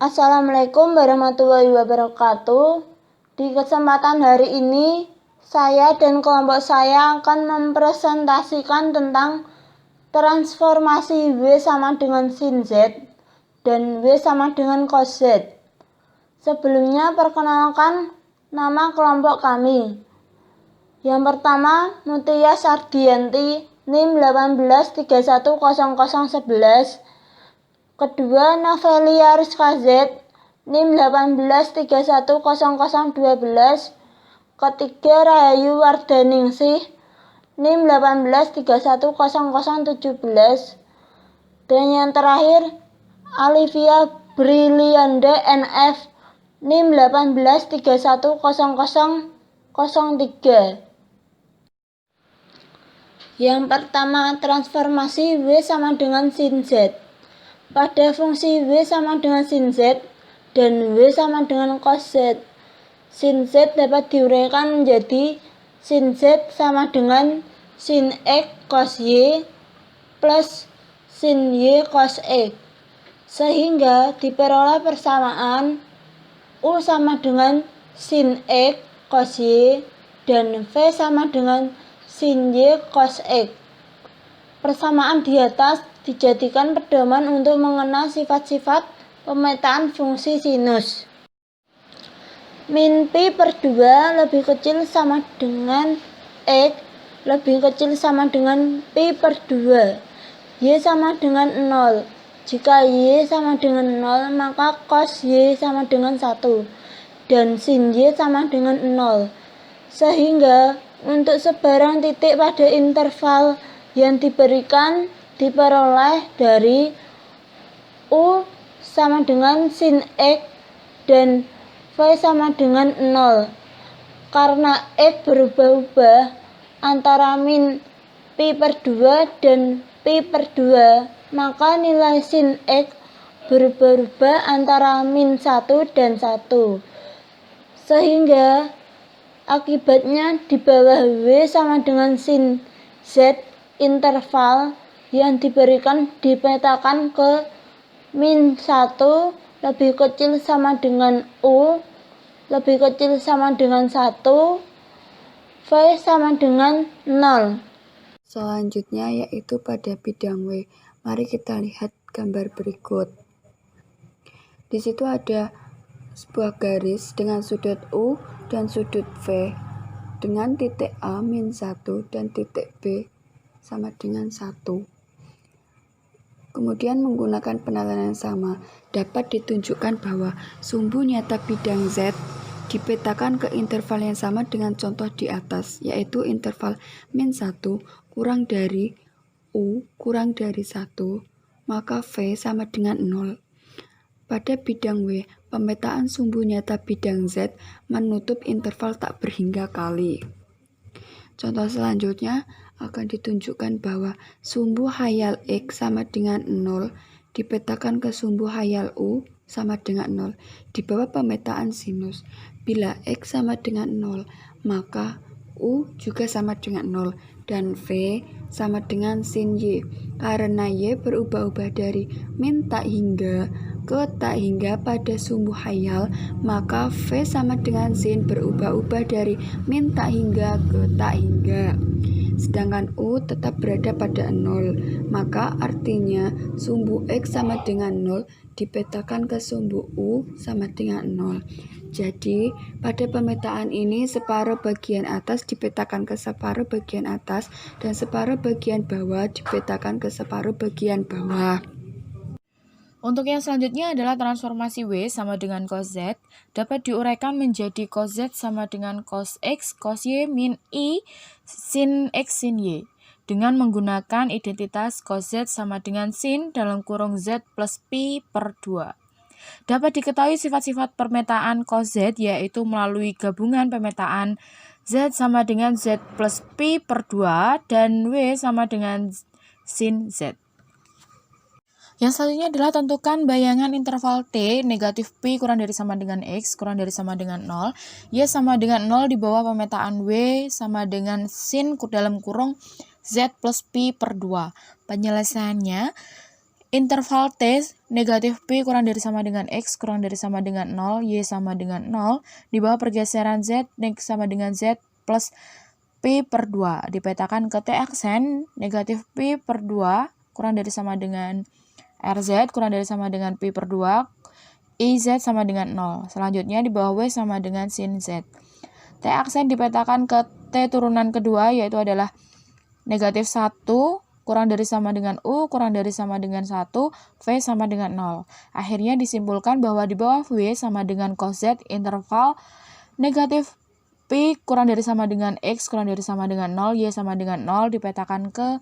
Assalamualaikum warahmatullahi wabarakatuh. Di kesempatan hari ini, saya dan kelompok saya akan mempresentasikan tentang transformasi W sama dengan sin Z dan W sama dengan cos Z. Sebelumnya, perkenalkan nama kelompok kami. Yang pertama, Mutia Sardianti, NIM 18310011. Kedua, Novelia Rizka Z, NIM 18310012. Ketiga, Rahayu Wardaningsih, NIM 18310017. Dan yang terakhir, Alivia Brilianda NF, NIM 18310003. Yang pertama, transformasi W sama dengan sin Z. Pada fungsi W sama dengan sin Z dan W sama dengan cos Z, sin Z dapat diuraikan menjadi sin Z sama dengan sin X cos Y plus sin Y cos X, sehingga diperoleh persamaan U sama dengan sin X cos Y dan V sama dengan sin Y cos X. Persamaan di atas dijadikan pedoman untuk mengenal sifat-sifat pemetaan fungsi sinus. Min pi per 2 lebih kecil sama dengan X lebih kecil sama dengan pi per 2. Y sama dengan 0. Jika Y sama dengan 0, maka cos Y sama dengan 1 dan sin Y sama dengan 0. Sehingga untuk sebarang titik pada interval yang diberikan diperoleh dari U sama dengan sin X dan V sama dengan 0. Karena X berubah-ubah antara min pi per 2 dan pi per 2, maka nilai sin X berubah-ubah antara min 1 dan 1. Sehingga akibatnya di bawah W sama dengan sin Z, interval yang diberikan dipetakan ke min 1 lebih kecil sama dengan U lebih kecil sama dengan 1, V sama dengan 0. Selanjutnya yaitu pada bidang W. Mari kita lihat gambar berikut. Di situ ada sebuah garis dengan sudut U dan sudut V dengan titik A min 1 dan titik B sama dengan 1. Kemudian menggunakan penalaran yang sama, dapat ditunjukkan bahwa sumbu nyata bidang Z dipetakan ke interval yang sama dengan contoh di atas, yaitu interval min 1 kurang dari U kurang dari 1, maka V sama dengan 0. Pada bidang W, pemetaan sumbu nyata bidang Z menutup interval tak berhingga kali. Contoh selanjutnya akan ditunjukkan bahwa sumbu hayal X sama dengan 0 dipetakan ke sumbu hayal U sama dengan 0 di bawah pemetaan sinus. Bila X sama dengan 0, maka U juga sama dengan 0 dan V sama dengan sin Y. Karena Y berubah-ubah dari min tak hingga ke tak hingga pada sumbu hayal, maka V sama dengan sin berubah-ubah dari min tak hingga ke tak hingga. Sedangkan U tetap berada pada 0, maka artinya sumbu X sama dengan 0 dipetakan ke sumbu U sama dengan 0. Jadi, pada pemetaan ini separuh bagian atas dipetakan ke separuh bagian atas dan separuh bagian bawah dipetakan ke separuh bagian bawah. Untuk yang selanjutnya adalah transformasi W sama dengan cos Z dapat diuraikan menjadi cos Z sama dengan cos X cos Y min I sin X sin Y dengan menggunakan identitas cos Z sama dengan sin dalam kurung Z plus pi per 2. Dapat diketahui sifat-sifat pemetaan cos Z yaitu melalui gabungan pemetaan Z sama dengan Z plus pi per 2 dan W sama dengan sin Z. Yang selanjutnya adalah tentukan bayangan interval T negatif Pi kurang dari sama dengan X kurang dari sama dengan 0, Y sama dengan 0 di bawah pemetaan W sama dengan sin dalam kurung Z plus Pi per 2. Penyelesaiannya, interval T negatif P kurang dari sama dengan X kurang dari sama dengan 0, Y sama dengan 0, di bawah pergeseran Z sama dengan Z plus P per 2. Dipetakan ke T aksen negatif P per 2 kurang dari sama dengan RZ kurang dari sama dengan P per 2, IZ sama dengan 0. Selanjutnya di bawah W sama dengan sin Z. T aksen dipetakan ke T turunan kedua, yaitu adalah negatif 1 kurang dari sama dengan U kurang dari sama dengan 1, V sama dengan 0. Akhirnya disimpulkan bahwa di bawah W sama dengan cos Z interval negatif P kurang dari sama dengan X kurang dari sama dengan 0, Y sama dengan 0 dipetakan ke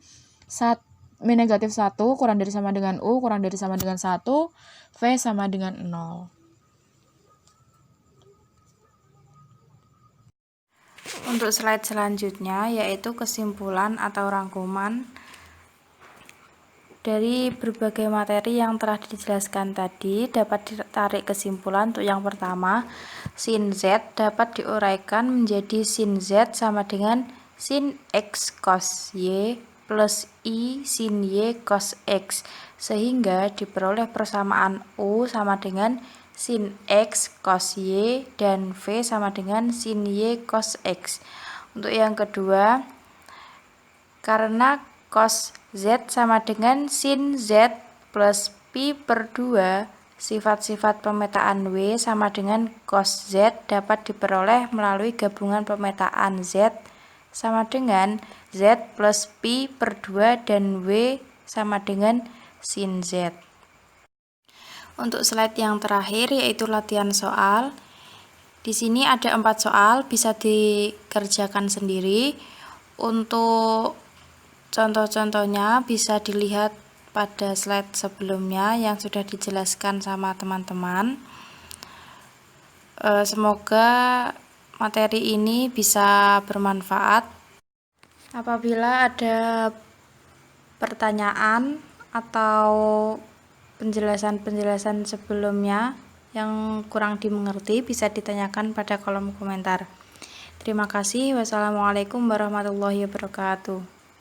negatif 1 kurang dari sama dengan U kurang dari sama dengan 1, V sama dengan 0. Untuk slide selanjutnya yaitu kesimpulan atau rangkuman dari berbagai materi yang telah dijelaskan tadi. Dapat ditarik kesimpulan. Untuk yang pertama, sin Z dapat diuraikan menjadi sin Z sama dengan sin X cos Y plus I sin Y cos X, sehingga diperoleh persamaan U sama dengan sin X cos Y dan V sama dengan sin Y cos X. Untuk yang kedua, karena cos Z sama dengan sin Z plus Pi per 2, sifat-sifat pemetaan W sama dengan cos Z dapat diperoleh melalui gabungan pemetaan Z sama dengan Z plus Pi per 2 dan W sama dengan sin Z. Untuk slide yang terakhir yaitu latihan soal. Di sini ada 4 soal, bisa dikerjakan sendiri. Untuk contoh-contohnya bisa dilihat pada slide sebelumnya yang sudah dijelaskan sama teman-teman. Semoga materi ini bisa bermanfaat. Apabila ada pertanyaan atau penjelasan-penjelasan sebelumnya yang kurang dimengerti bisa ditanyakan pada kolom komentar. Terima kasih. Wassalamualaikum warahmatullahi wabarakatuh.